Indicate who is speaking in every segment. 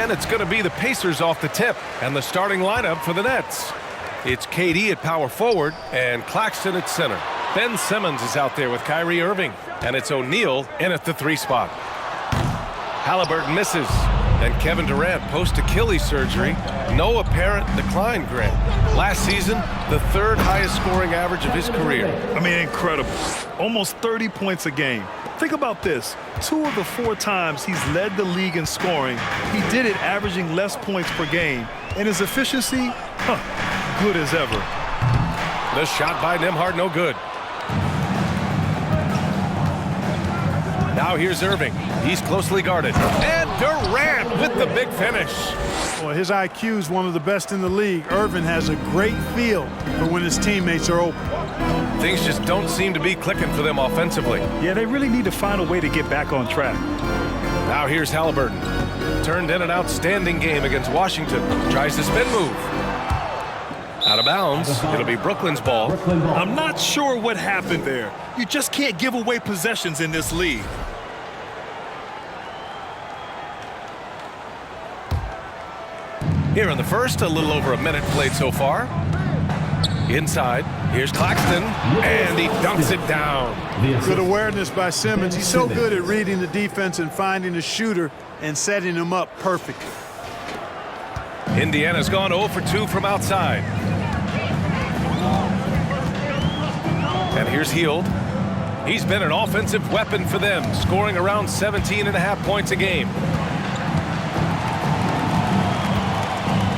Speaker 1: And it's going to be the Pacers off the tip and the starting lineup for the Nets. It's KD at power forward and Claxton at center. Ben Simmons is out there with Kyrie Irving. And it's O'Neal in at the 3 spot. Haliburton misses. And Kevin Durant post-Achilles surgery. No apparent decline, Grant. Last season, the 3rd highest scoring average of his career.
Speaker 2: I mean, incredible. Almost 30 points a game. Think about this. 2 of the 4 times he's led the league in scoring, he did it averaging less points per game. And his efficiency, good as ever.
Speaker 1: The shot by Nembhard, no good. Now here's Irving. He's closely guarded. And Durant with the big finish.
Speaker 3: Well, his IQ is one of the best in the league. Irving has a great feel for when his teammates are open.
Speaker 1: Things just don't seem to be clicking for them offensively.
Speaker 2: Yeah, they really need to find a way to get back on track.
Speaker 1: Now here's Haliburton. Turned in an outstanding game against Washington. Tries the spin move. Out of bounds. It'll be Brooklyn's ball.
Speaker 2: I'm not sure what happened there. You just can't give away possessions in this league.
Speaker 1: Here in the first, a little over a minute played so far. Inside, here's Claxton, and he dunks it down.
Speaker 3: Good awareness by Simmons. He's so good at reading the defense and finding a shooter and setting him up perfectly.
Speaker 1: Indiana's gone 0 for 2 from outside. And here's Hield. He's been an offensive weapon for them, scoring around 17.5 points a game.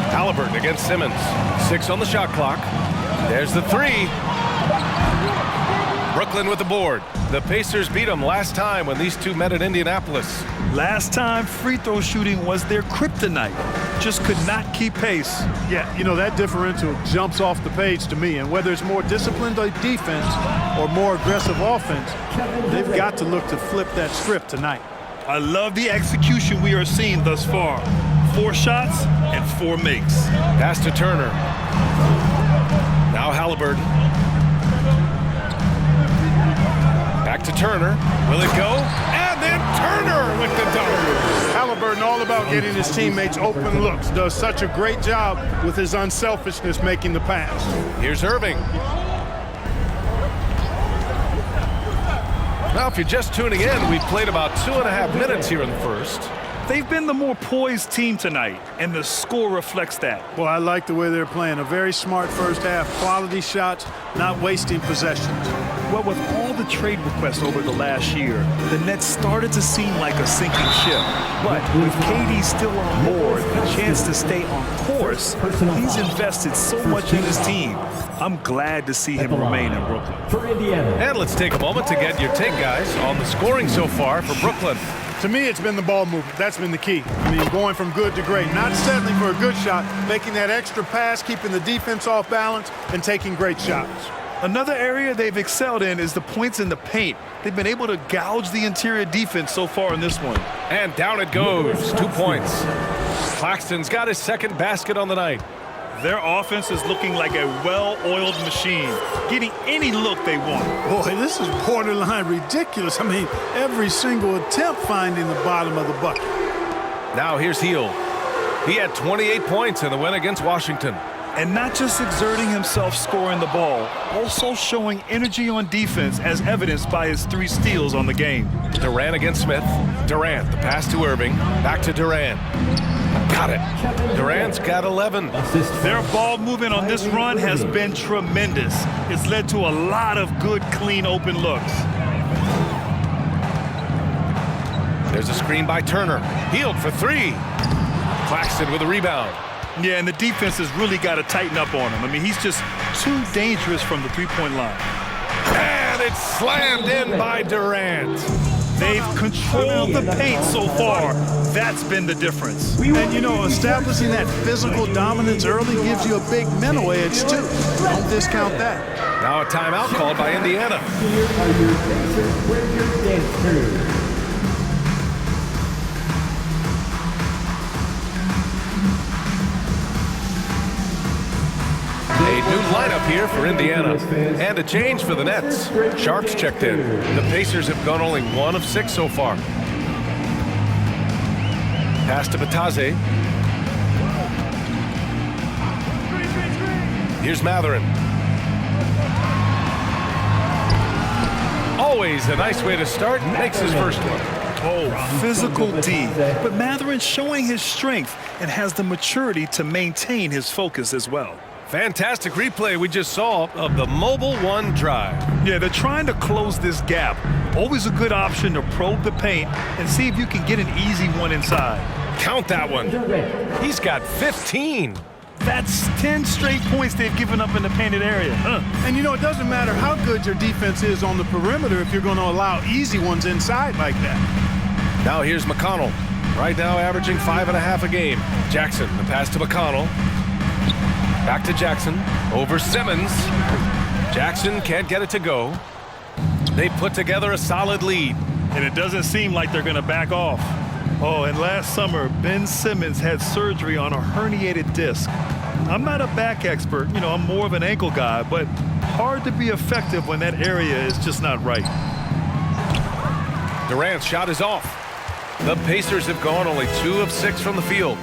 Speaker 1: Haliburton against Simmons. 6 on the shot clock. There's the 3. Brooklyn with the board. The Pacers beat them last time when these two met at Indianapolis.
Speaker 2: Last time, free throw shooting was their kryptonite. Just could not keep pace.
Speaker 3: Yeah, you know, that differential jumps off the page to me. And whether it's more disciplined defense or more aggressive offense, they've got to look to flip that script tonight.
Speaker 2: I love the execution we are seeing thus far. 4 shots and 4 makes.
Speaker 1: Pass to Turner. Now Haliburton. Back to Turner. Will it go? And then Turner with the dunk.
Speaker 3: Haliburton all about getting his teammates open looks. Does such a great job with his unselfishness making the pass.
Speaker 1: Here's Irving. Now, if you're just tuning in, we've played about 2.5 minutes here in the first.
Speaker 2: They've been the more poised team tonight, and the score reflects that.
Speaker 3: Well, I like the way they're playing. A very smart first half. Quality shots, not wasting possessions.
Speaker 2: Well, with all the trade requests over the last year, the Nets started to seem like a sinking ship. But with KD still on board, a chance to stay on course, he's invested so much in his team. I'm glad to see him remain in Brooklyn.
Speaker 1: And let's take a moment to get your take, guys, on the scoring so far for Brooklyn.
Speaker 3: To me, it's been the ball movement. That's been the key. I mean, going from good to great. Not settling for a good shot, making that extra pass, keeping the defense off balance, and taking great shots.
Speaker 2: Another area they've excelled in is the points in the paint. They've been able to gouge the interior defense so far in this one.
Speaker 1: And down it goes. 2 points. Claxton's got his second basket on the night.
Speaker 2: Their offense is looking like a well-oiled machine, getting any look they want.
Speaker 3: Boy, this is borderline ridiculous. I mean, every single attempt finding the bottom of the bucket.
Speaker 1: Now here's Hield. He had 28 points in the win against Washington.
Speaker 2: And not just exerting himself scoring the ball, also showing energy on defense as evidenced by his 3 steals on the game.
Speaker 1: Durant against Smith. Durant, the pass to Irving. Back to Durant. Got it. Durant's got 11.
Speaker 2: Their ball movement on this run has been tremendous. It's led to a lot of good, clean, open looks.
Speaker 1: There's a screen by Turner. Hield for 3. Claxton with a rebound.
Speaker 2: Yeah, and the defense has really got to tighten up on him. I mean, he's just too dangerous from the three-point line.
Speaker 1: And it's slammed in by Durant.
Speaker 2: They've controlled the paint so far. That's been the difference.
Speaker 3: And, you know, establishing that physical dominance early gives you a big mental edge, too. Don't discount that.
Speaker 1: Now a timeout called by Indiana.
Speaker 4: Here are your Pacers Ranger dance crew.
Speaker 1: A new lineup here for Indiana. And a change for the Nets. Sharps checked in. The Pacers have gone only 1 of 6 so far. Pass to Batase. Here's Matherin. Always a nice way to start. Makes his first one.
Speaker 2: Oh, physical D. But Matherin's showing his strength and has the maturity to maintain his focus as well.
Speaker 1: Fantastic replay we just saw of the Mobile One drive.
Speaker 2: Yeah, they're trying to close this gap. Always a good option to probe the paint and see if you can get an easy one inside.
Speaker 1: Count that one. He's got 15.
Speaker 2: That's 10 straight points they've given up in the painted area.
Speaker 3: And you know, it doesn't matter how good your defense is on the perimeter if you're going to allow easy ones inside like that.
Speaker 1: Now here's McConnell. Right now averaging 5.5 a game. Jackson, the pass to McConnell. Back to Jackson. Over Simmons. Jackson can't get it to go. They put together a solid lead.
Speaker 2: And it doesn't seem like they're going to back off. Oh, and last summer, Ben Simmons had surgery on a herniated disc. I'm not a back expert. You know, I'm more of an ankle guy, but hard to be effective when that area is just not right.
Speaker 1: Durant's shot is off. The Pacers have gone only 2 of 6 from the field.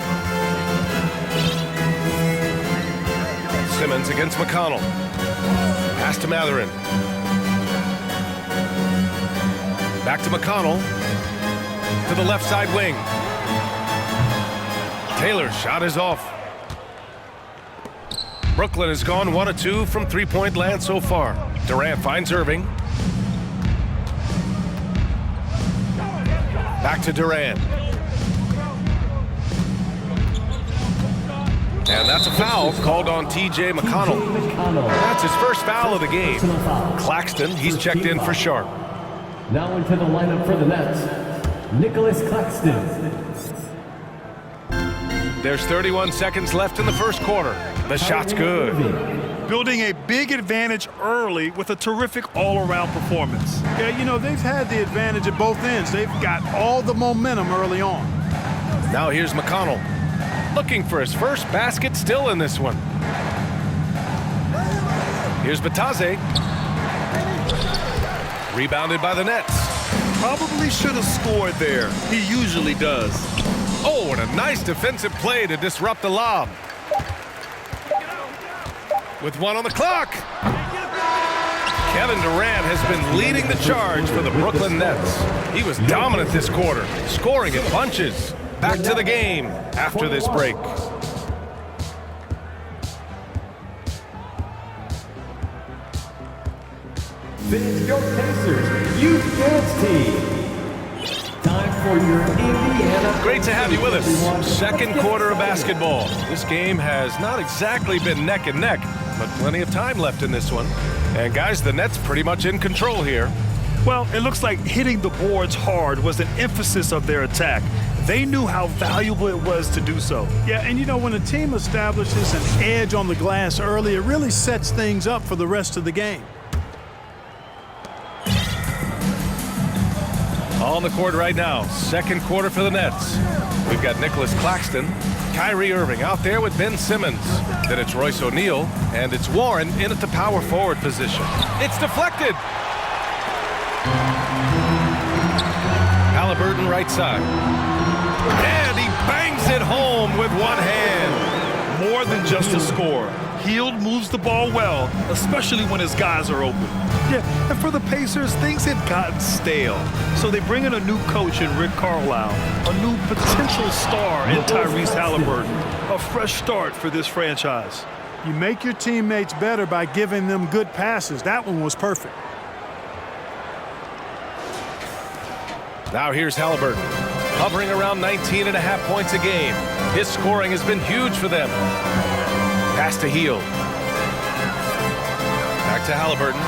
Speaker 1: Simmons against McConnell. Pass to Matherin. Back to McConnell. To the left side wing. Taylor's shot is off. Brooklyn has gone 1 of 2 from three-point land so far. Durant finds Irving. Back to Durant. And that's a foul called on T.J. McConnell. That's his first foul of the game. Claxton, he's checked in for Sharp.
Speaker 4: Now into the lineup for the Nets, Nicholas Claxton.
Speaker 1: There's 31 seconds left in the first quarter. The shot's good.
Speaker 2: Building a big advantage early with a terrific all-around performance.
Speaker 3: Yeah, you know, they've had the advantage at both ends. They've got all the momentum early on.
Speaker 1: Now here's McConnell. Looking for his first basket still in this one. Here's Batase. Rebounded by the Nets.
Speaker 2: Probably should have scored there. He usually does.
Speaker 1: Oh, and a nice defensive play to disrupt the lob. With 1 on the clock. Kevin Durant has been leading the charge for the Brooklyn Nets. He was dominant this quarter, scoring in bunches. Back to the game after this break.
Speaker 4: Finish your Pacers Youth Dance Team. Time for your Indiana.
Speaker 1: Great to have you with us. Second quarter of basketball. This game has not exactly been neck and neck, but plenty of time left in this one. And guys, the Nets pretty much in control here.
Speaker 2: Well, it looks like hitting the boards hard was an emphasis of their attack. They knew how valuable it was to do so.
Speaker 3: Yeah, and you know, when a team establishes an edge on the glass early, it really sets things up for the rest of the game.
Speaker 1: On the court right now, second quarter for the Nets. We've got Nicholas Claxton, Kyrie Irving out there with Ben Simmons. Then it's Royce O'Neal, and it's Warren in at the power forward position. It's deflected. Haliburton right side. And he bangs it home with one hand.
Speaker 2: More than just a score. Hield moves the ball well, especially when his guys are open. Yeah, and for the Pacers, things had gotten stale. So they bring in a new coach in Rick Carlisle, a new potential star in Tyrese Haliburton. A fresh start for this franchise.
Speaker 3: You make your teammates better by giving them good passes. That one was perfect.
Speaker 1: Now here's Haliburton, hovering around 19.5 points a game. His scoring has been huge for them. Pass to Hield. Back to Haliburton.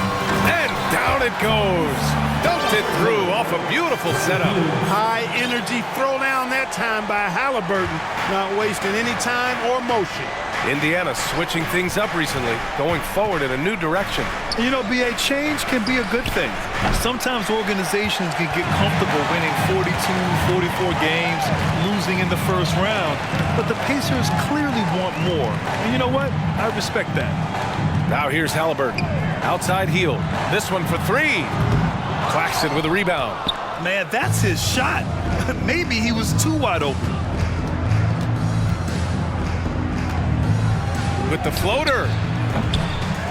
Speaker 1: And down it goes. Dumped it through off a beautiful setup.
Speaker 3: High energy throw down that time by Haliburton. Not wasting any time or motion.
Speaker 1: Indiana switching things up recently, going forward in a new direction.
Speaker 2: You know, BA, change can be a good thing. Sometimes organizations can get comfortable winning 42, 44 games, losing in the first round. But the Pacers clearly want more. And you know what? I respect that.
Speaker 1: Now here's Haliburton. Outside Hield. This one for 3. Claxton with a rebound.
Speaker 2: Man, that's his shot. Maybe he was too wide open.
Speaker 1: with the floater.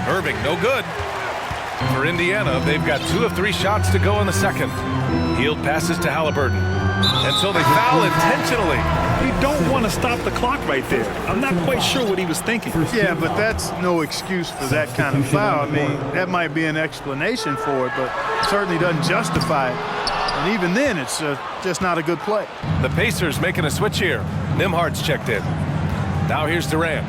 Speaker 1: Irving, no good. For Indiana, they've got 2 of 3 shots to go in the second. Hield passes to Haliburton. And so they foul intentionally.
Speaker 2: You don't want to stop the clock right there. I'm not quite sure what he was thinking.
Speaker 3: Yeah, but that's no excuse for that kind of foul. I mean, that might be an explanation for it, but certainly doesn't justify it. And even then, it's just not a good play.
Speaker 1: The Pacers making a switch here. Nembhard's checked in. Now here's Durant.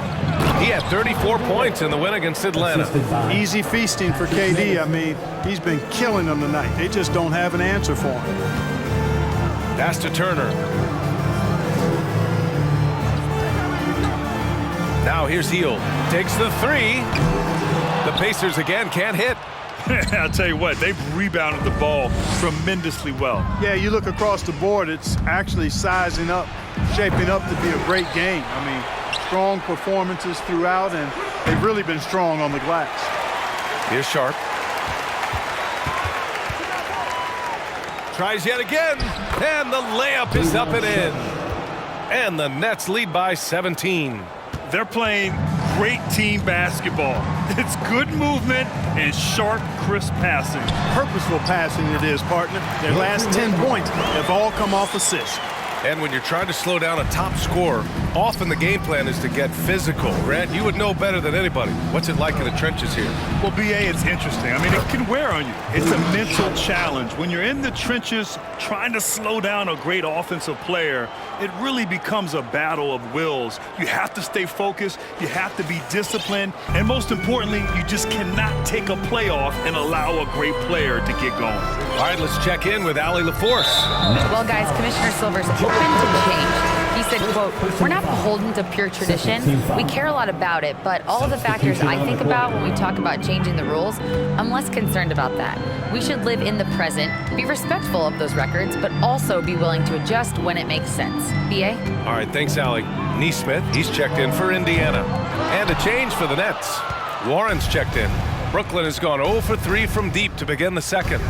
Speaker 1: He had 34 points in the win against Atlanta.
Speaker 3: Easy feasting for KD. I mean, he's been killing them tonight. They just don't have an answer for him.
Speaker 1: Pass to Turner. Now here's Hield. Takes the 3. The Pacers again can't hit.
Speaker 2: I'll tell you what, they've rebounded the ball tremendously well.
Speaker 3: Yeah, you look across the board, it's actually sizing up, shaping up to be a great game. I mean, strong performances throughout, and they've really been strong on the glass.
Speaker 1: Here's Sharp. Tries yet again, and the layup is up and in. And the Nets lead by 17.
Speaker 2: They're playing great team basketball. It's good movement and sharp, crisp passing.
Speaker 3: Purposeful passing it is, partner. Their last 10 points have all come off assists.
Speaker 1: And when you're trying to slow down a top scorer, often the game plan is to get physical. Grant, you would know better than anybody. What's it like in the trenches here?
Speaker 2: Well, BA, it's interesting. I mean, it can wear on you. It's a mental challenge. When you're in the trenches trying to slow down a great offensive player, it really becomes a battle of wills. You have to stay focused. You have to be disciplined. And most importantly, you just cannot take a play off and allow a great player to get going.
Speaker 1: All right, let's check in with Allie LaForce.
Speaker 5: Well, guys, Commissioner Silver's open to change. He said, quote, "We're not beholden to pure tradition. We care a lot about it, but all of the factors I think about when we talk about changing the rules, I'm less concerned about that. We should live in the present, be respectful of those records, but also be willing to adjust when it makes sense." BA?
Speaker 1: All right, thanks, Allie. Neesmith, he's checked in for Indiana. And a change for the Nets. Warren's checked in. Brooklyn has gone 0 for 3 from deep to begin the second.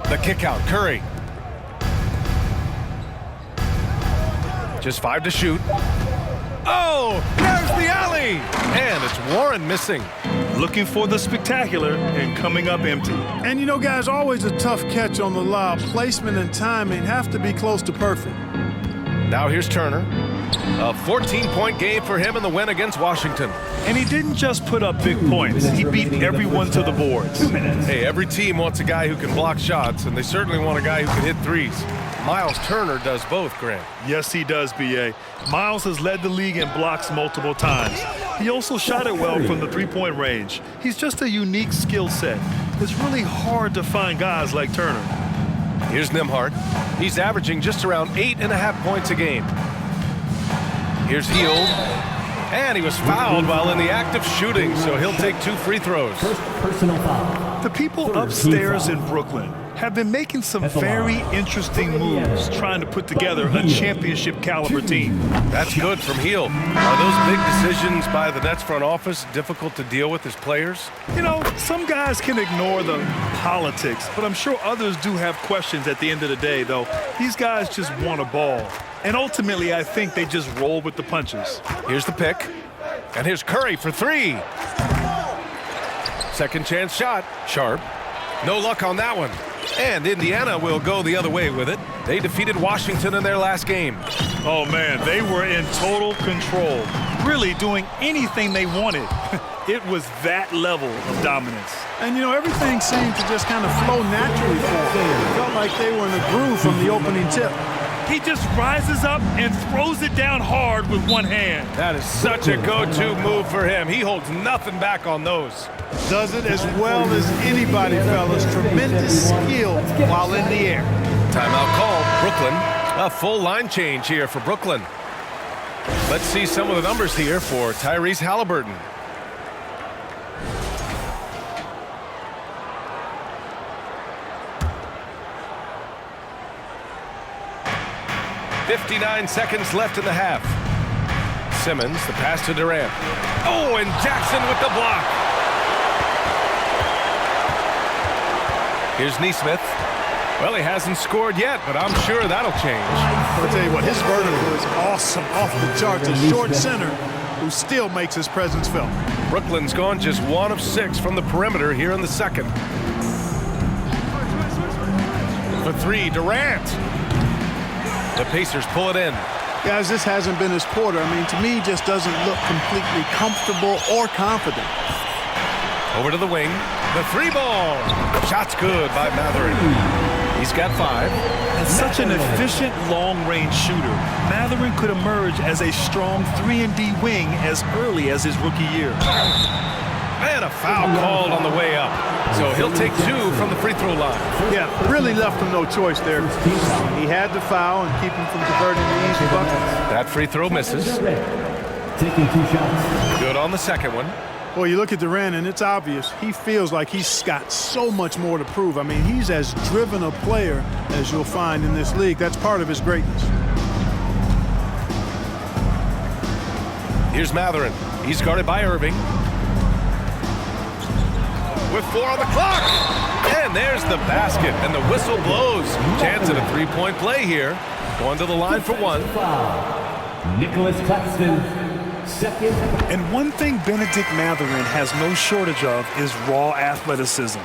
Speaker 1: The kick out, Curry. Just 5 to shoot. Oh, there's the alley! And it's Warren missing.
Speaker 2: Looking for the spectacular and coming up empty.
Speaker 3: And you know, guys, always a tough catch on the lob. Placement and timing have to be close to perfect.
Speaker 1: Now here's Turner. A 14-point game for him in the win against Washington.
Speaker 2: And he didn't just put up big points. He beat everyone to the boards.
Speaker 1: Hey, every team wants a guy who can block shots, and they certainly want a guy who can hit threes. Miles Turner does both, Grant.
Speaker 2: Yes, he does, B.A. Miles has led the league in blocks multiple times. He also shot it well from the three-point range. He's just a unique skill set. It's really hard to find guys like Turner.
Speaker 1: Here's Nembhard. He's averaging just around 8.5 points a game. Here's Hield. And he was fouled while in the act of shooting, so he'll take 2 free throws.
Speaker 4: Personal foul.
Speaker 2: The people upstairs in Brooklyn have been making some very interesting moves trying to put together a championship caliber team.
Speaker 1: That's good from Hield. Are those big decisions by the Nets front office difficult to deal with as players?
Speaker 2: You know, some guys can ignore the politics, but I'm sure others do have questions at the end of the day, though. These guys just want a ball. And ultimately, I think they just roll with the punches.
Speaker 1: Here's the pick. And here's Curry for 3. Second chance shot. Sharp. No luck on that one. And Indiana will go the other way with it. They defeated Washington in their last game.
Speaker 2: Oh, man, they were in total control, really doing anything they wanted. It was that level of dominance.
Speaker 3: And, you know, everything seemed to just kind of flow naturally for them. It felt like they were in a groove from the opening tip.
Speaker 2: He just rises up and throws it down hard with one hand.
Speaker 1: That is such a go-to move for him. He holds nothing back on those.
Speaker 3: Does it as well as anybody, fellas. Tremendous skill while in the air.
Speaker 1: Timeout called. Brooklyn. A full line change here for Brooklyn. Let's see some of the numbers here for Tyrese Haliburton. .59 seconds left in the half. Simmons, the pass to Durant. Oh, and Jackson with the block. Here's Neesmith. Well, he hasn't scored yet, but I'm sure that'll change.
Speaker 3: I'll tell you what, his vertical is awesome, off the charts. A short center who still makes his presence felt.
Speaker 1: Brooklyn's gone just 1 of 6 from the perimeter here in the second. For 3, Durant. The Pacers pull it in.
Speaker 3: Guys, this hasn't been his quarter. I mean, to me, just doesn't look completely comfortable or confident.
Speaker 1: Over to the wing. The 3-ball. Shot's good by Matherin. He's got 5.
Speaker 2: And such an efficient long-range shooter, Matherin could emerge as a strong 3-and-D wing as early as his rookie year.
Speaker 1: And a foul called on the way up. So he'll take 2 from the free throw line.
Speaker 3: Yeah, really left him no choice there. He had to foul and keep him from converting the easy bucket.
Speaker 1: That free throw misses.
Speaker 4: Taking 2 shots.
Speaker 1: Good on the second one.
Speaker 3: Well, you look at Durant, and it's obvious. He feels like he's got so much more to prove. I mean, he's as driven a player as you'll find in this league. That's part of his greatness.
Speaker 1: Here's Matherin. He's guarded by Irving. With 4 on the clock. And there's the basket, and the whistle blows. Chance at a 3-point play here. Going to the line for 1.
Speaker 4: Nicholas Claxton, second.
Speaker 2: And one thing Benedict Matherin has no shortage of is raw athleticism.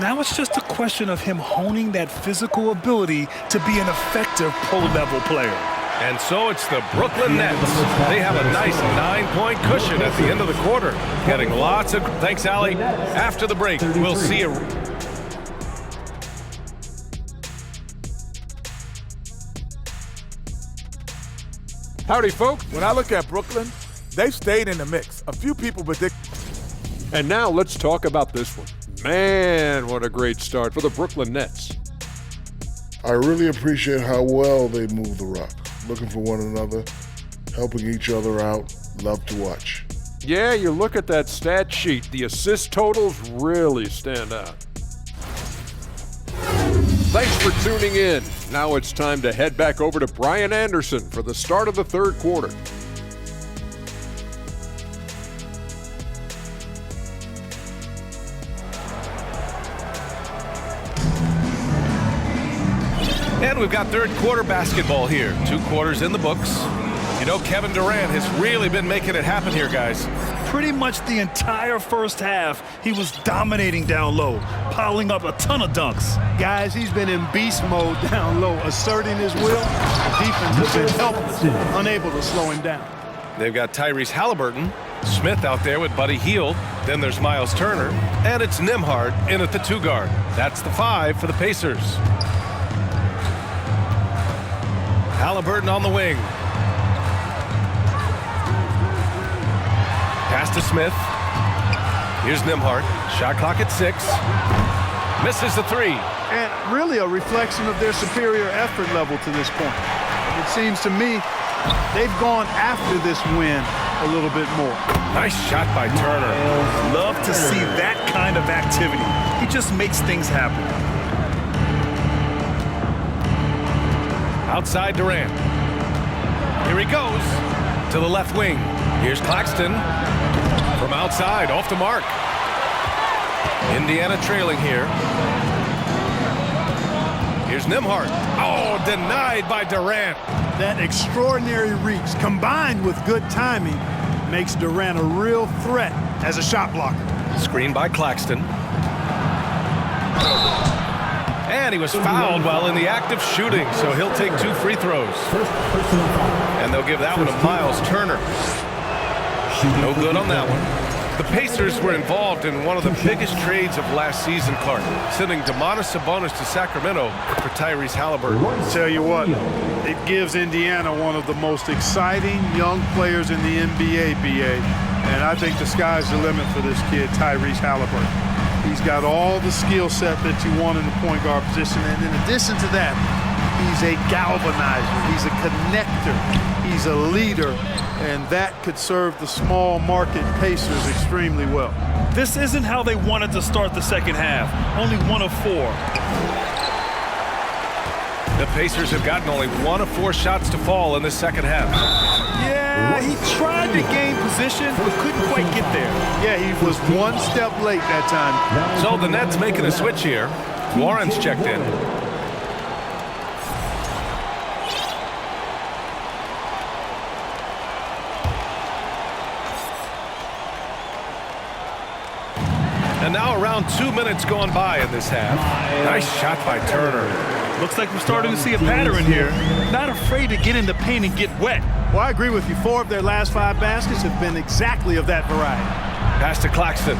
Speaker 2: Now it's just a question of him honing that physical ability to be an effective pro-level player.
Speaker 1: And so it's the Brooklyn Nets. They have a nice 9-point cushion at the end of the quarter. Getting lots of... Thanks, Allie. After the break, we'll see you.
Speaker 6: Howdy, folks. When I look at Brooklyn, they've stayed in the mix. A few people predict.
Speaker 7: And now let's talk about this one. Man, what a great start for the Brooklyn Nets.
Speaker 8: I really appreciate how well they move the rock. Looking for one another, helping each other out. Love to watch.
Speaker 7: Yeah, you look at that stat sheet, the assist totals really stand out. Thanks for tuning in. Now it's time to head back over to Brian Anderson for the start of the third quarter.
Speaker 1: And we've got third quarter basketball here. 2 quarters in the books. You know, Kevin Durant has really been making it happen here, guys.
Speaker 2: Pretty much the entire first half, he was dominating down low, piling up a ton of dunks.
Speaker 3: Guys, he's been in beast mode down low, asserting his will. The defense has been helpless, unable to slow him down.
Speaker 1: They've got Tyrese Haliburton, Smith out there with Buddy Hield. Then there's Miles Turner. And it's Nembhard in at the 2 guard. That's the 5 for the Pacers. Haliburton on the wing. Pass to Smith. Here's Nembhard. Shot clock at 6. Misses the 3.
Speaker 3: And really a reflection of their superior effort level to this point. It seems to me they've gone after this win a little bit more.
Speaker 1: Nice shot by Turner.
Speaker 2: Love to see that kind of activity. He just makes things happen.
Speaker 1: Outside Durant. Here he goes to the left wing. Here's Claxton from outside, off the mark. Indiana trailing here. Here's Nembhard. Oh, denied by Durant.
Speaker 3: That extraordinary reach combined with good timing makes Durant a real threat as a shot blocker.
Speaker 1: Screen by Claxton. And he was fouled while in the act of shooting, so he'll take 2 free throws. And they'll give that one to Miles Turner. No good on that one. The Pacers were involved in one of the biggest trades of last season, Clark, sending Domantas Sabonis to Sacramento for Tyrese Haliburton.
Speaker 3: Tell you what, it gives Indiana one of the most exciting young players in the NBA, BA. And I think the sky's the limit for this kid, Tyrese Haliburton. He's got all the skill set that you want in the point guard position. And in addition to that, he's a galvanizer. He's a connector. He's a leader. And that could serve the small market Pacers extremely well.
Speaker 2: This isn't how they wanted to start the second half. Only 1 of 4.
Speaker 1: The Pacers have gotten only 1 of 4 shots to fall in the second half.
Speaker 2: Yeah, he tried to gain position, but couldn't quite get there.
Speaker 3: Yeah, he was 1 step late that time.
Speaker 1: So the Nets making a switch here. Warren's checked in. And now around 2 minutes gone by in this half. Nice shot by Turner.
Speaker 2: Looks like we're starting to see a pattern here. Not afraid to get in the paint and get wet.
Speaker 3: Well, I agree with you. 4 of their last 5 baskets have been exactly of that variety.
Speaker 1: Pass to Claxton.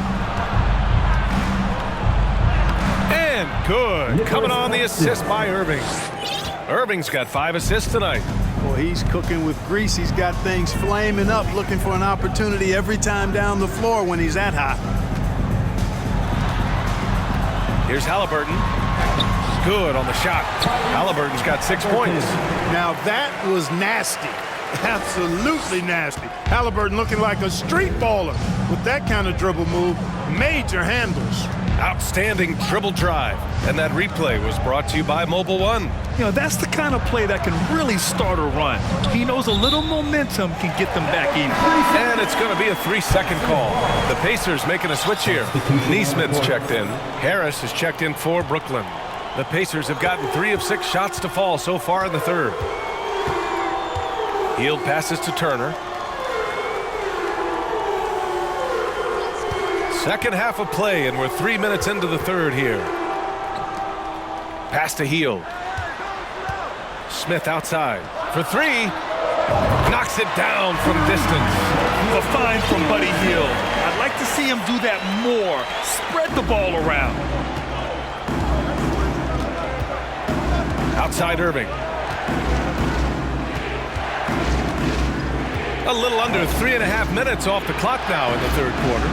Speaker 1: And good. Coming on the assist by Irving. Irving's got 5 assists tonight.
Speaker 3: Well, he's cooking with grease. He's got things flaming up, looking for an opportunity every time down the floor when he's that hot.
Speaker 1: Here's Haliburton. Good on the shot. Haliburton's got 6 points.
Speaker 3: Now that was nasty. Absolutely nasty. Haliburton looking like a street baller with that kind of dribble move. Major handles.
Speaker 1: Outstanding dribble drive. And that replay was brought to you by Mobile One.
Speaker 2: You know, that's the kind of play that can really start a run. He knows a little momentum can get them back even.
Speaker 1: And it's going to be a 3-second call. The Pacers making a switch here. Neesmith's checked in. Harris is checked in for Brooklyn. The Pacers have gotten 3 of 6 shots to fall so far in the third. Hield passes to Turner. Second half of play, and we're 3 minutes into the third here. Pass to Hield. Smith outside for 3. Knocks it down from distance.
Speaker 2: A find from Buddy Hield. I'd like to see him do that more. Spread the ball around.
Speaker 1: Outside Irving. A little under 3.5 minutes off the clock now in the third quarter.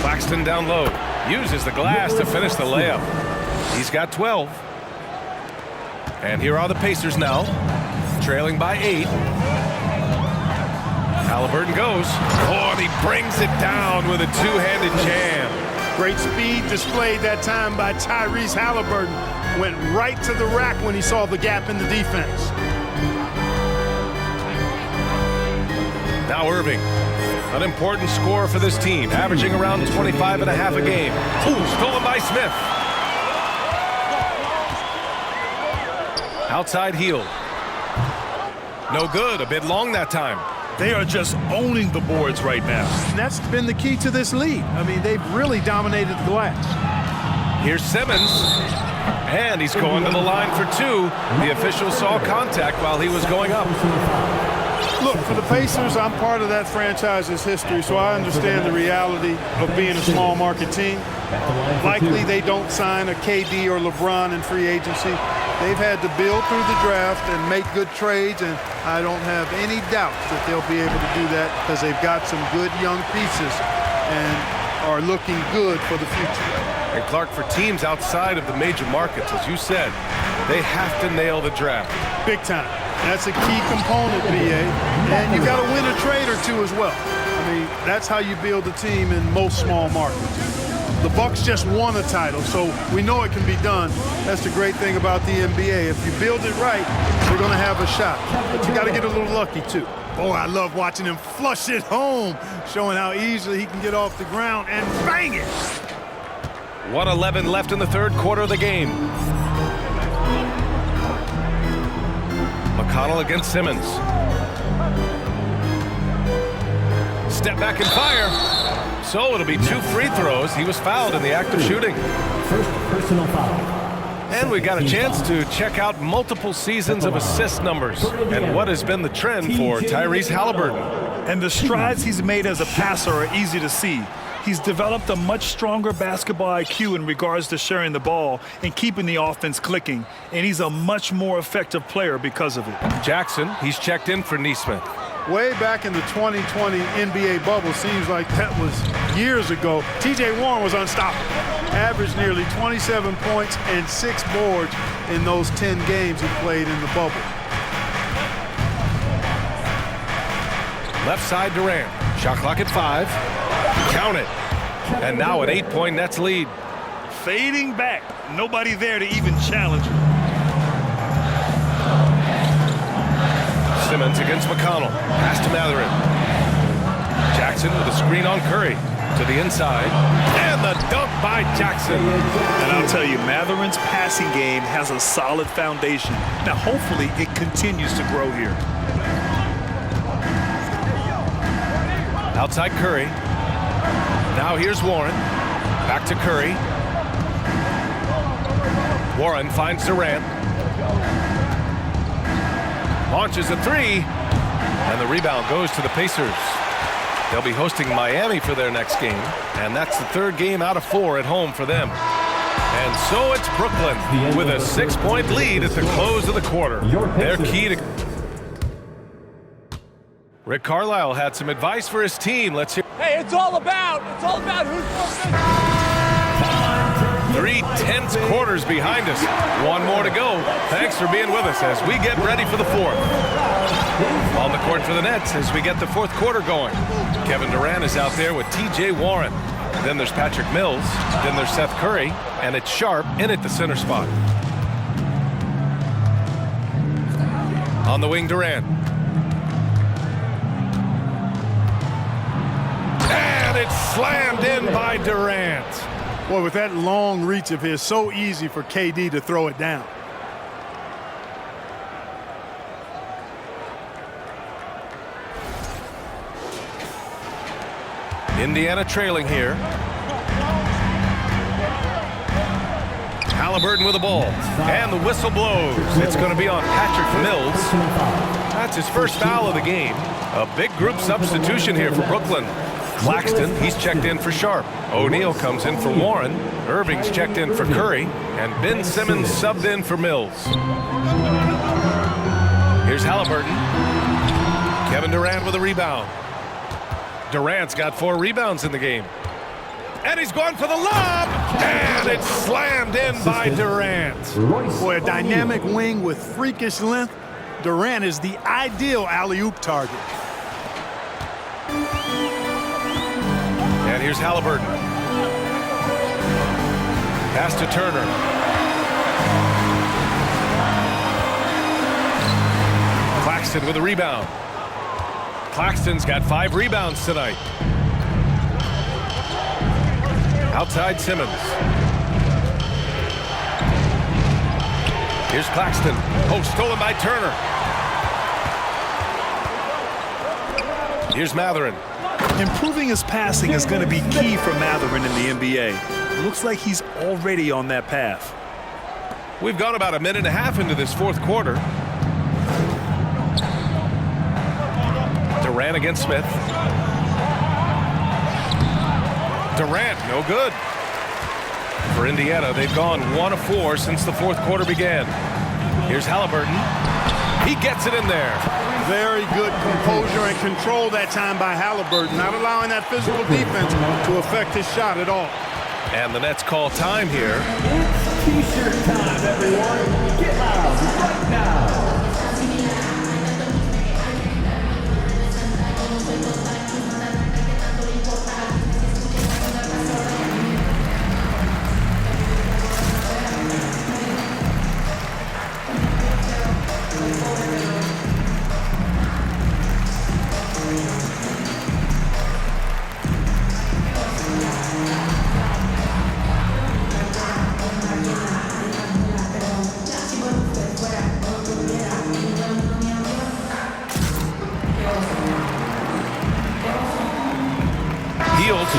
Speaker 1: Claxton down low. Uses the glass to finish the layup. He's got 12. And here are the Pacers now, trailing by 8. Haliburton goes. Oh, and he brings it down with a two-handed jam.
Speaker 3: Great speed displayed that time by Tyrese Haliburton. Went right to the rack when he saw the gap in the defense.
Speaker 1: Now Irving, an important scorer for this team, averaging around 25.5 a game. Ooh, stolen by Smith. Outside Hield. No good, a bit long that time.
Speaker 2: They are just owning the boards right now.
Speaker 3: And that's been the key to this lead. I mean, they've really dominated the glass.
Speaker 1: Here's Simmons. And he's going to the line for 2. The official saw contact while he was going up.
Speaker 3: Look, for the Pacers, I'm part of that franchise's history, so I understand the reality of being a small market team. Likely they don't sign a KD or LeBron in free agency. They've had to build through the draft and make good trades, and I don't have any doubt that they'll be able to do that because they've got some good young pieces and are looking good for the future.
Speaker 1: And Clark, for teams outside of the major markets, as you said, they have to nail the draft.
Speaker 3: Big time. That's a key component, BA. And you got to win a trade or 2 as well. I mean, that's how you build a team in most small markets. The Bucks just won a title, so we know it can be done. That's the great thing about the NBA. If you build it right, you're going to have a shot. But you got to get a little lucky, too. Boy, I love watching him flush it home, showing how easily he can get off the ground and bang it.
Speaker 1: 1:11 left in the third quarter of the game. McConnell against Simmons. Step back and fire. So it'll be 2 free throws. He was fouled in the act of shooting.
Speaker 4: First personal foul.
Speaker 1: And we got a chance to check out multiple seasons of assist numbers and what has been the trend for Tyrese Haliburton.
Speaker 2: And the strides he's made as a passer are easy to see. He's developed a much stronger basketball IQ in regards to sharing the ball and keeping the offense clicking. And he's a much more effective player because of it.
Speaker 1: Jackson, he's checked in for Neesmith.
Speaker 3: Way back in the 2020 NBA bubble, seems like that was years ago, T.J. Warren was unstoppable. Averaged nearly 27 points and 6 boards in those 10 games he played in the bubble.
Speaker 1: Left side Durant. Shot clock at 5. Count it. And now an 8-point Nets lead.
Speaker 2: Fading back. Nobody there to even challenge him.
Speaker 1: Simmons against McConnell. Pass to Mathurin. Jackson with a screen on Curry. To the inside. And the dunk by Jackson.
Speaker 2: And I'll tell you, Mathurin's passing game has a solid foundation. Now, hopefully, it continues to grow here.
Speaker 1: Outside Curry. Now here's Warren. Back to Curry. Warren finds Durant. Launches a three. And the rebound goes to the Pacers. They'll be hosting Miami for their next game. And that's the third game out of 4 at home for them. And so it's Brooklyn with a 6-point lead at the close of the quarter. Their key to... Rick Carlisle had some advice for his team. Let's hear.
Speaker 9: Hey, it's all about who's more.
Speaker 1: 3 tense quarters behind us. 1 more to go. Thanks for being with us as we get ready for the 4th. On the court for the Nets as we get the 4th quarter going. Kevin Durant is out there with T.J. Warren. Then there's Patrick Mills. Then there's Seth Curry. And it's Sharp in at the center spot. On the wing, Durant. And it's slammed in by Durant.
Speaker 3: Boy, with that long reach of his, so easy for KD to throw it down.
Speaker 1: Indiana trailing here. Haliburton with the ball. And the whistle blows. It's going to be on Patrick Mills. That's his first foul of the game. A big group substitution here for Brooklyn. Claxton, he's checked in for Sharp. O'Neal comes in for Warren. Irving's checked in for Curry. And Ben Simmons subbed in for Mills. Here's Haliburton. Kevin Durant with a rebound. Durant's got 4 rebounds in the game. And he's going for the lob. And it's slammed in by Durant.
Speaker 3: Boy, a dynamic wing with freakish length. Durant is the ideal alley-oop target.
Speaker 1: And here's Haliburton. Pass to Turner. Claxton with a rebound. Claxton's got 5 rebounds tonight. Outside Simmons. Here's Claxton. Oh, stolen by Turner. Here's Mathurin.
Speaker 2: Improving his passing is going to be key for Mathurin in the NBA. Looks like he's already on that path.
Speaker 1: We've gone about a minute and a half into this 4th quarter. Durant against Smith. Durant, no good. For Indiana, they've gone 1 of 4 since the 4th quarter began. Here's Haliburton. He gets it in there.
Speaker 3: Very good composure and control that time by Haliburton, not allowing that physical defense to affect his shot at all.
Speaker 1: And the Nets call time here.
Speaker 4: It's T-shirt time, everyone. Get loud right now.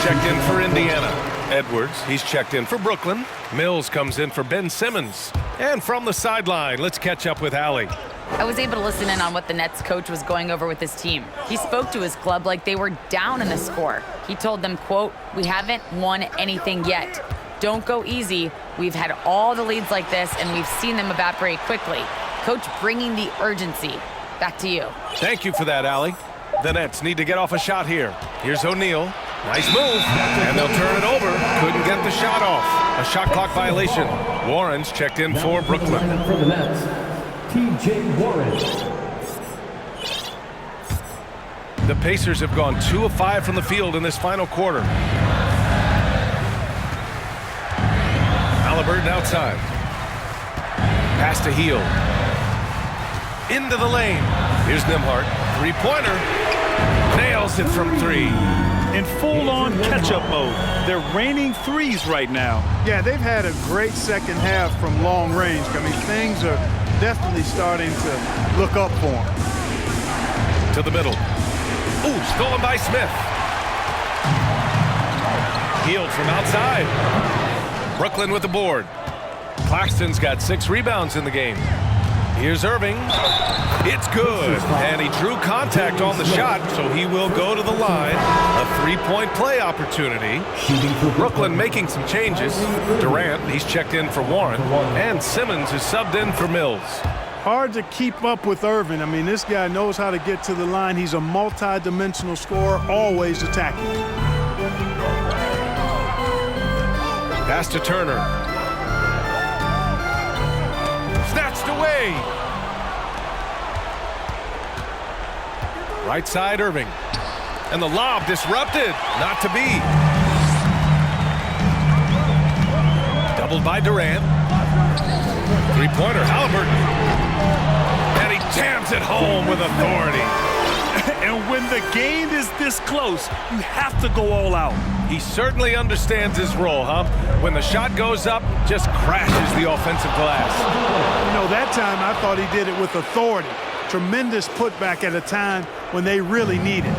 Speaker 1: Checked in for Indiana. Edwards, he's checked in for Brooklyn. Mills comes in for Ben Simmons. And from the sideline, let's catch up with Allie.
Speaker 5: I was able to listen in on what the Nets coach was going over with his team. He spoke to his club like they were down in the score. He told them, quote, "We haven't won anything yet. Don't go easy. We've had all the leads like this, and we've seen them evaporate quickly." Coach bringing the urgency. Back to you.
Speaker 1: Thank you for that, Allie. The Nets need to get off a shot here. Here's O'Neal. Nice move. And they'll turn it over. Couldn't get the shot off. A shot clock violation. Warren's checked in for Brooklyn.
Speaker 4: For the Nets, T.J. Warren.
Speaker 1: The Pacers have gone 2 of 5 from the field in this final quarter. Haliburton outside. Pass to Heel. Into the lane. Here's Nembhard. 3-pointer. Nails it from 3.
Speaker 2: In full-on catch-up mode. They're raining threes right now.
Speaker 3: Yeah, they've had a great second half from long range. I mean, things are definitely starting to look up for them.
Speaker 1: To the middle. Ooh, stolen by Smith. Healed from outside. Brooklyn with the board. Claxton's got 6 rebounds in the game. Here's Irving. It's good. And he drew contact on the shot, so he will go to the line. A 3-point play opportunity. Brooklyn making some changes. Durant, he's checked in for Warren. And Simmons is subbed in for Mills.
Speaker 3: Hard to keep up with Irving. I mean, this guy knows how to get to the line. He's a multi-dimensional scorer, always attacking.
Speaker 1: Pass to Turner. Snatched away. Right side, Irving. And the lob disrupted. Not to be. Doubled by Durant. Three-pointer, Haliburton. And he jams it home with authority.
Speaker 2: And when the game is this close, you have to go all out.
Speaker 1: He certainly understands his role, huh? When the shot goes up, just crashes the offensive glass.
Speaker 3: You know, that time I thought he did it with authority. Tremendous putback at a time when they really need it.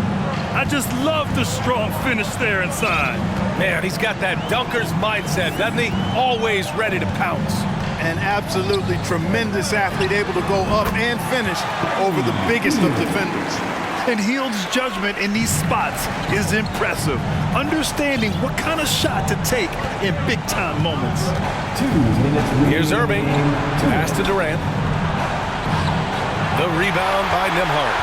Speaker 2: I just love the strong finish there inside.
Speaker 1: Man, he's got that dunker's mindset, doesn't he? Always ready to pounce.
Speaker 3: An absolutely tremendous athlete, able to go up and finish over the biggest of defenders.
Speaker 2: And Hield's judgment in these spots is impressive. Understanding what kind of shot to take in big-time moments.
Speaker 4: 2 minutes.
Speaker 1: Here's Irving. Pass to Durant. The rebound by Nembhard.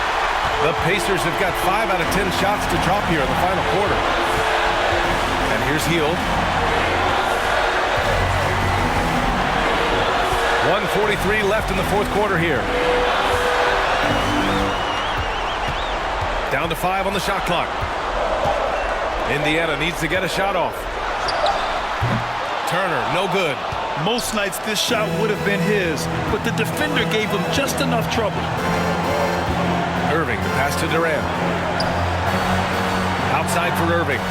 Speaker 1: The Pacers have got 5 out of 10 shots to drop here in the final quarter. And here's Hield. 1:43 left in the fourth quarter here. Down to 5 on the shot clock. Indiana needs to get a shot off. Turner, no good.
Speaker 2: Most nights this shot would have been his, but the defender gave him just enough trouble.
Speaker 1: Irving, the pass to Durant. Outside for Irving.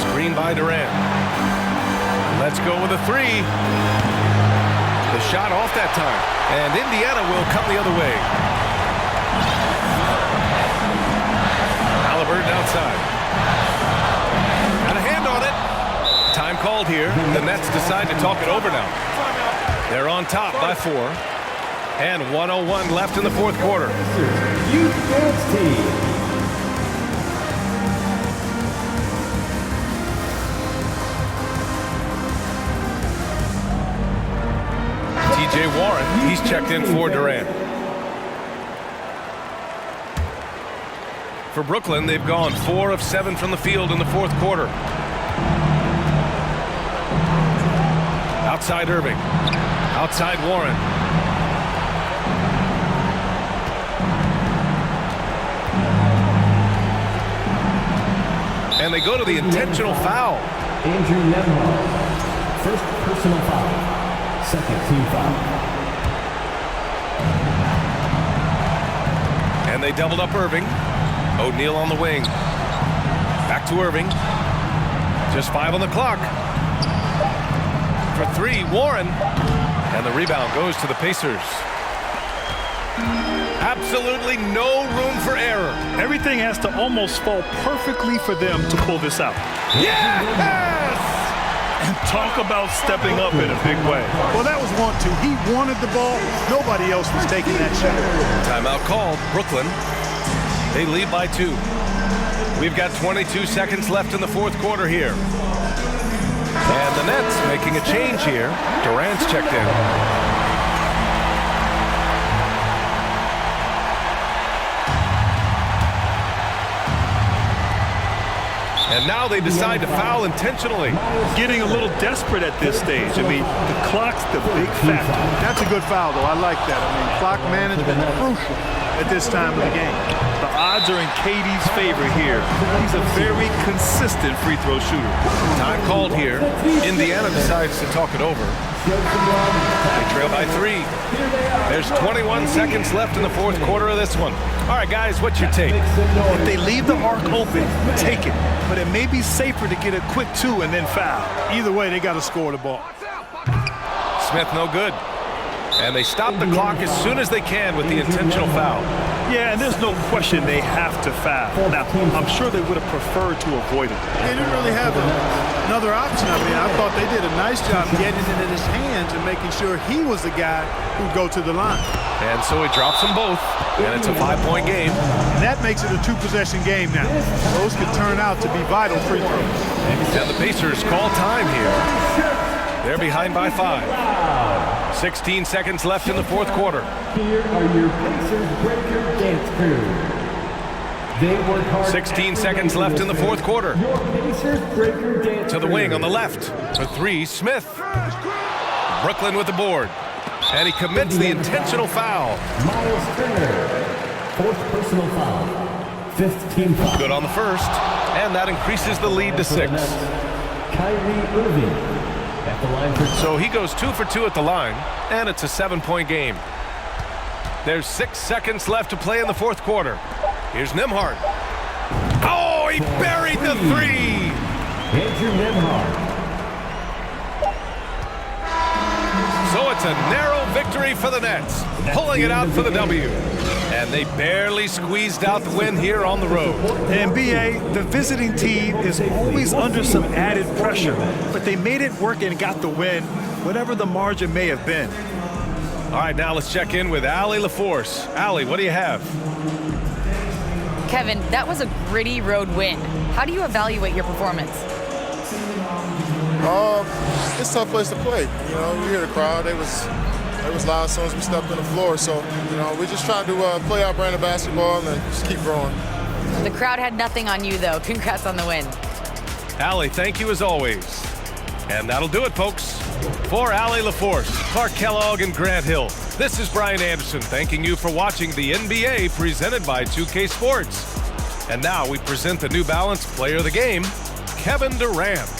Speaker 1: Screen by Durant. Let's go with a 3. The shot off that time. And Indiana will come the other way. Haliburton outside. Got a hand on it. Time called here. The Nets decide to talk it over now. They're on top by 4. And 1:01 left in the fourth quarter.
Speaker 4: Youth Dance Team.
Speaker 1: TJ Warren, he's checked in for Durant. For Brooklyn, they've gone 4 of 7 from the field in the fourth quarter. Outside Irving. Outside Warren. And they go to the intentional foul.
Speaker 4: Andrew Nembhard. First personal foul. Second team foul.
Speaker 1: And they doubled up Irving. O'Neal on the wing. Back to Irving. Just 5 on the clock. For 3, Warren. And the rebound goes to the Pacers. Absolutely no room for error.
Speaker 2: Everything has to almost fall perfectly for them to pull this out.
Speaker 1: Yes!
Speaker 2: And talk about stepping up in a big way.
Speaker 3: Well, that was 1-2. He wanted the ball. Nobody else was taking that shot.
Speaker 1: Timeout called. Brooklyn. They lead by 2. We've got 22 seconds left in the fourth quarter here. And the Nets making a change here. Durant's checked in. And now they decide to foul intentionally.
Speaker 2: Getting a little desperate at this stage. I mean, the clock's the big factor.
Speaker 3: That's a good foul, though. I like that. I mean, clock management crucial at this time of the game.
Speaker 2: The odds are in KD's favor here. He's a very consistent free throw shooter.
Speaker 1: Time called here. Indiana decides to talk it over. They trail by 3. There's 21 seconds left in the fourth quarter of this one. All right, guys, what's your take?
Speaker 2: If they leave the arc open, take it. But it may be safer to get a quick 2 and then foul.
Speaker 3: Either way, they got to score the ball.
Speaker 1: Smith, no good. And they stop the clock as soon as they can with the intentional foul.
Speaker 2: Yeah, and there's no question they have to foul. Now, I'm sure they would have preferred to avoid it.
Speaker 3: They didn't really have another option. I mean, I thought they did a nice job getting it in his hands and making sure he was the guy who'd go to the line.
Speaker 1: And so he drops them both, and it's a 5-point game.
Speaker 3: And that makes it a 2-possession game now. Those could turn out to be vital free throws.
Speaker 1: And the Pacers call time here. They're behind by 5. 16 seconds left in the fourth quarter.
Speaker 4: Here are your Pacers Breaker Dance Crew. They work hard.
Speaker 1: 16 seconds left in the fourth quarter.
Speaker 4: Your Pacers Breaker Dance
Speaker 1: To the wing on the left. For 3, Smith. Brooklyn with the board. And he commits the intentional foul.
Speaker 4: Miles Turner, 4th personal foul. 5th team foul.
Speaker 1: Good on the first. And that increases the lead to 6.
Speaker 4: Kyrie Irving at the line for...
Speaker 1: So he goes 2 for 2 at the line, and it's a 7-point game. There's 6 seconds left to play in the fourth quarter. Here's Nembhard. Oh, he buried the 3!
Speaker 4: Andrew Nembhard.
Speaker 1: So it's a narrow victory for the Nets, pulling it out for the W. And they barely squeezed out the win here on the road.
Speaker 2: And B.A., the visiting team is always under some added pressure, but they made it work and got the win, whatever the margin may have been.
Speaker 1: All right, now let's check in with Allie LaForce. Allie, what do you have?
Speaker 5: Kevin, that was a gritty road win. How do you evaluate your performance?
Speaker 10: It's a tough place to play. You know, we hear the crowd. It was loud as soon as we stepped on the floor. So, you know, we just trying to play our brand of basketball and just keep growing.
Speaker 5: The crowd had nothing on you, though. Congrats on the win.
Speaker 1: Allie, thank you as always. And that'll do it, folks. For Allie LaForce, Clark Kellogg, and Grant Hill, this is Brian Anderson thanking you for watching the NBA presented by 2K Sports. And now we present the New Balance Player of the Game, Kevin Durant.